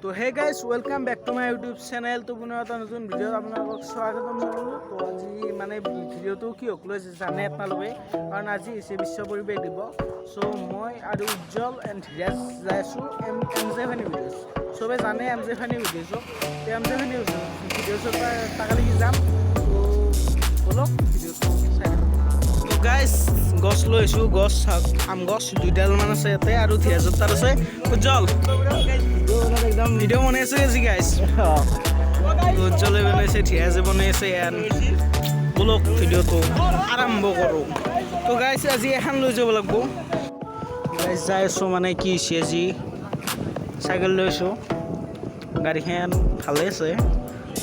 তো hey guys welcome back to my YouTube channel. তো পুনৰ এটা নতুন ভিডিঅ'ত আপোনালোকক স্বাগতম জনালোঁ। তো আজি মানে ভিডিঅ'টো কিয় লৈ জানে আপোনালোকে, কাৰণ আজি হৈছে বিশ্ব পৰিৱেশ দিৱস। চ' মই আৰু উজ্জ্বল এণ্ড ধীৰাজ যাই আছোঁ এম জে ফানি ভিডিঅ'ছ। চবে জানে এম জে ফানি ভিডিঅ'ছক, তো এম জে ফানি ভিডিঅ'ছৰ পৰা তাকালৈকে যাম। তো ব'লক ভিডিঅ'টো চাই থাকক। তো গাইজ গছ লৈ আহিছোঁ, গছ আম গছ দুইডালমান আছে ইয়াতে, আৰু ধীৰাজৰ তাত আছে উজ্জ্বল। একদম ভিডিঅ' বনাই আছে আজি গাইজ, উজ্জ্বলে বনাইছে, ধীৰাজে বনাই আছে। ব'লক ভিডিঅ'টো আৰম্ভ কৰোঁ। তো গাইজ আজি এখন লৈ যাব লাগিব। গাইজ যাই আছোঁ, মানে কি হৈছে আজি চাইকেল লৈ আছোঁ। গাড়ীখন ভালে আছে,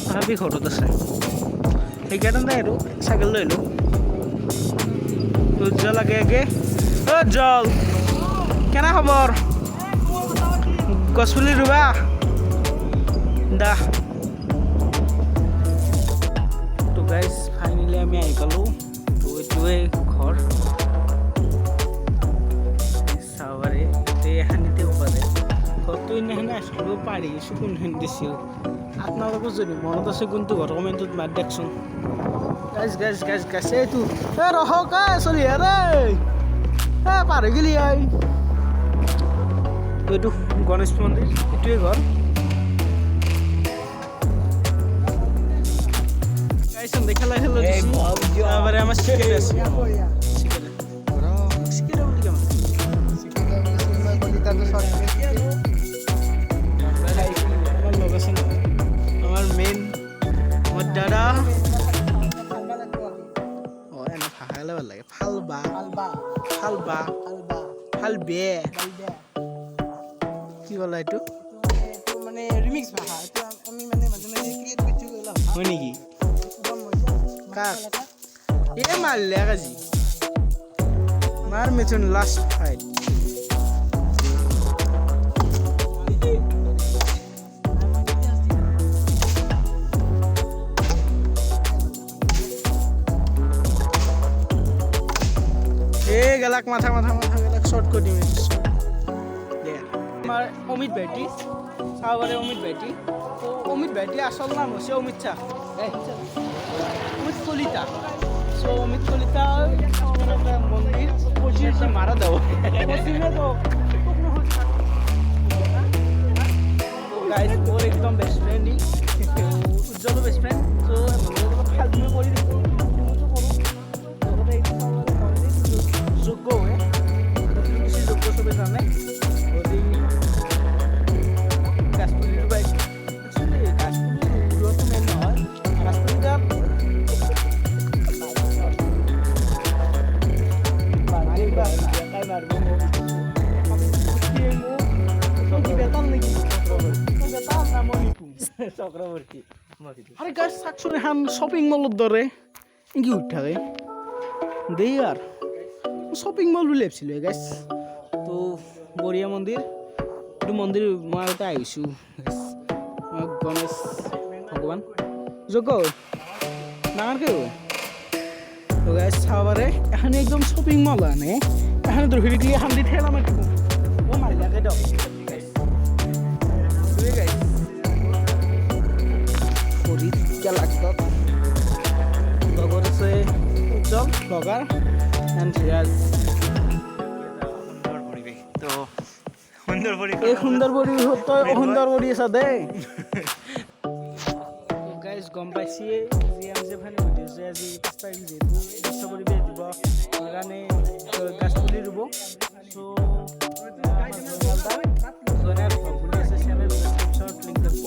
তথাপি ঘৰত আছে, সেইকাৰণে আৰু চাইকেল লৈ আহিলোঁ। উজ্জ্বল আগে আগে। উজ্জ্বল কেনে খবৰ? গছপুলি ৰুবা দা। তো গাইজ ফাইনেলি আমি আহি পালোঁ। তো এইটোৱে ঘৰ, চাবাৰে এতে এখানিতে পাৰে ঘৰটো এনেখানে আহিব পাৰি। কোনখিনি দিছিল আপোনালোকৰ যদি মনত আছে কোনটো ঘৰ কমেণ্টত মাত দেখোন। গাইজ গাইজ গাইজ গাইজ এইটো ৰহক চলি আৰে পাৰ হৈ গেলি। এইটো গণেশ মন্দিৰ, এইটোৱে ঘৰ। গাইছন দেখা লাগে এবারে আমার সিকেট আছে, সিকেট বলি কেমন আমার লোক আছে না, আমার মেন আমার দাদা। ও এনে ভাষা গেলে ভাল লাগে। ফালবা ফালবা ফালবে কি বলা এইটো মানে রিমিক্স ভাষা। এটা আমি মানে মাজে মাজে ক্রিয়েট করতে গেলাম, হয় নেকি? কাক এ মারলে কাজি মার মেছুন লাস্ট ফাইট। এ গেলাক মাথা মাথা মাথা গেলাক শর্ট করে দিম। আমার অমিত ভাইটি চাবারে অমিত ভাইটি। তো অমিত ভাইটি আসল নাম হচ্ছে অমিত শাহ, অমিত কলিতা। সো অমিত কলিতা মন্দির পশ্চিমে মারা দেওয়া পশ্চিমে। তো গাইজ ওর একদম বেস্ট ফ্রেন্ডই, উজ্জ্বল বেস্ট ফ্রেন্ড। তো ফালতুমে করে দিব যোগ্য হয়ে বেশি যোগ্য সবাই জানে। আরে গাছ চাকচোন এখন শ্বপিং মলত দৰে কি উঠি থাকে দেই। আৰ শ্বপিং মল বুলি ভাবিছিলোঁ গাছ। তো বঢ়িয়া মন্দিৰ, এইটো মন্দিৰ মই আগতে আহিছোঁ। গণেশ ভগৱান যোগ্য ডাঙৰকৈ হয়। তো গাছ চাব পাৰে এখন একদম শ্বপিং মল আনে, এখন ধৰি দিলে এখন দি ঠেলা মাৰি দিব। ও মাৰিলাকে দিয়ক লগত আছে উজ্জ্বল ব্লগাৰ এণ্ড ধীৰাজ। এই সুন্দৰ পৰিৱেশত তই অসুন্দৰ কৰি আছা দেই। গাইজ গম পাইছিয়ে আজি আমি যে ফানি ভিডিঅ'ছে আজি 5 তাৰিখ যিহেতু বিশ্ব পৰিৱেশ দিৱস, সেইকাৰণে গাছ পুলি ৰুব। চ' বুলি আছে চেনেল ডিছক্ৰিপশ্যনত লিংক থাকিব।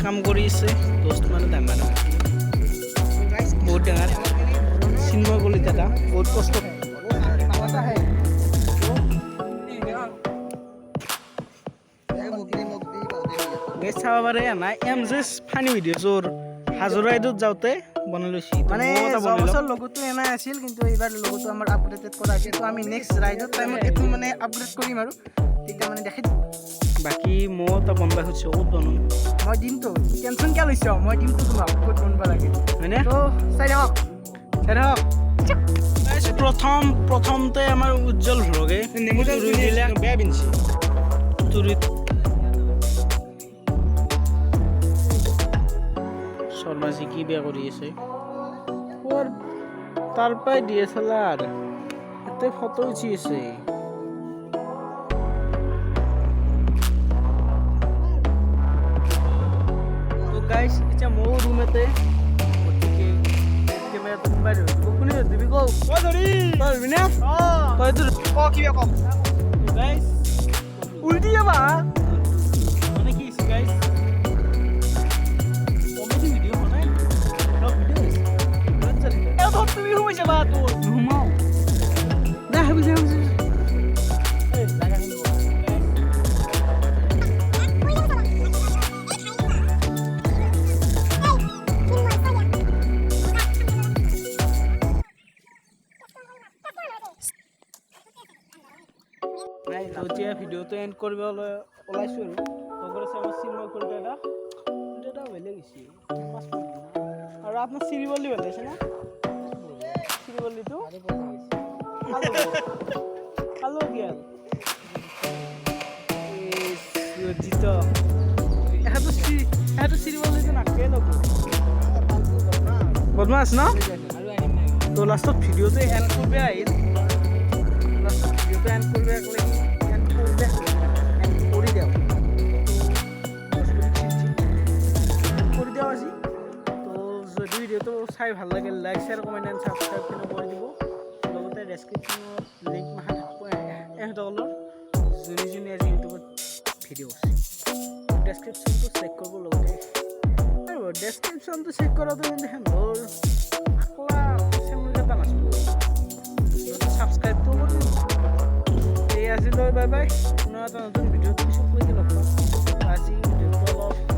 কাম কৰি আছে দোস্ত মানে ডাঙৰ বহুত ডাঙৰ চিন্ময় কলিতা বহুত কষ্ট চাব পাৰে নাই এম জাষ্ট ফানি ভিডিঅ' য'ৰ হাজোৰ ৰাইডত যাওঁতে বনাই লৈছি মানে যোৱা বছৰ লগতো এনাই আছিল কিন্তু এইবাৰ লগতো আমাৰ আপগ্ৰেডেড কৰা হৈছে তো আমি নেক্সট ৰাইডৰ টাইমত এইটো মানে আপগ্ৰেড কৰিম আৰু তেতিয়া মানে দেখাই দিম বাকী মই এটা বনাব খুজিছোঁ ক'ত বনাম মই দিমতো টেনশ্যন কিয় লৈছ মই দিমতো তোমাক ক'ত বনাব লাগে হয়নে তো চাই থাকক প্ৰথমতে আমাৰ উজ্জ্বল ভ্লগে ৰুই দিলে বেয়া পিন্ধিছে তুৰিত শৰ্মাজী কি বেয়া কৰি আছে তাৰ পৰাই DSLR এতে ফটো উঠি আছে তো গাইছ এতিয়া মোৰ ৰুমতে গতিকে কেমেৰাটো মোবাইল কোনে দিবি কও তই ধৰিবি না তই কিবা কম গাইছ উল্টি যাবা মানে কি গাইছ তুমি ঘুমাই যাবা তোৰ ঘুমাও দে হাবি যাম নাই তো এতিয়া ভিডিঅ'টো এণ্ড কৰিবলৈ ওলাইছোঁ আৰু লগৰ আছে আমাৰ চিন্ময় কলিতা এটা বেলেগ হৈছে আৰু আপোনাৰ চিৰিবলি ভাল আছে না চিৰিবলিটো খালো গেল জিত এটো চিৰিবলিটো নাকে ল'ব বদমাছ ন তো লাষ্টত ভিডিঅ'টো এণ্ড কৰিব আহিল লাষ্টত ভিডিঅ'টো এণ্ড কৰিব কৰি দিওঁ আজি তো যদি ভিডিঅ'টো চাই ভাল লাগে like share comment and subscribe কৰি দিব লগতে ডেছক্ৰিপশ্যনত লিংক মাহা থাকিব এহঁতসকলৰ যোনে যোনে আজি ইউটিউবত ভিডিঅ' আছে ডেছক্ৰিপশ্যনটো চেক কৰিব লগতে আৰু ডেছক্ৰিপশ্যনটো চেক কৰাটো কিন্তু সিহঁতৰ আকলা চেনেল এটা নাছিলোঁ ছাবস্ক্ৰাইবটো কৰি এই আজিলৈ বাই বাই পুনৰ এটা নতুন ভিডিঅ'ত পিছত কৈ লগ পাম আজি ভিডিঅ'টো অলপ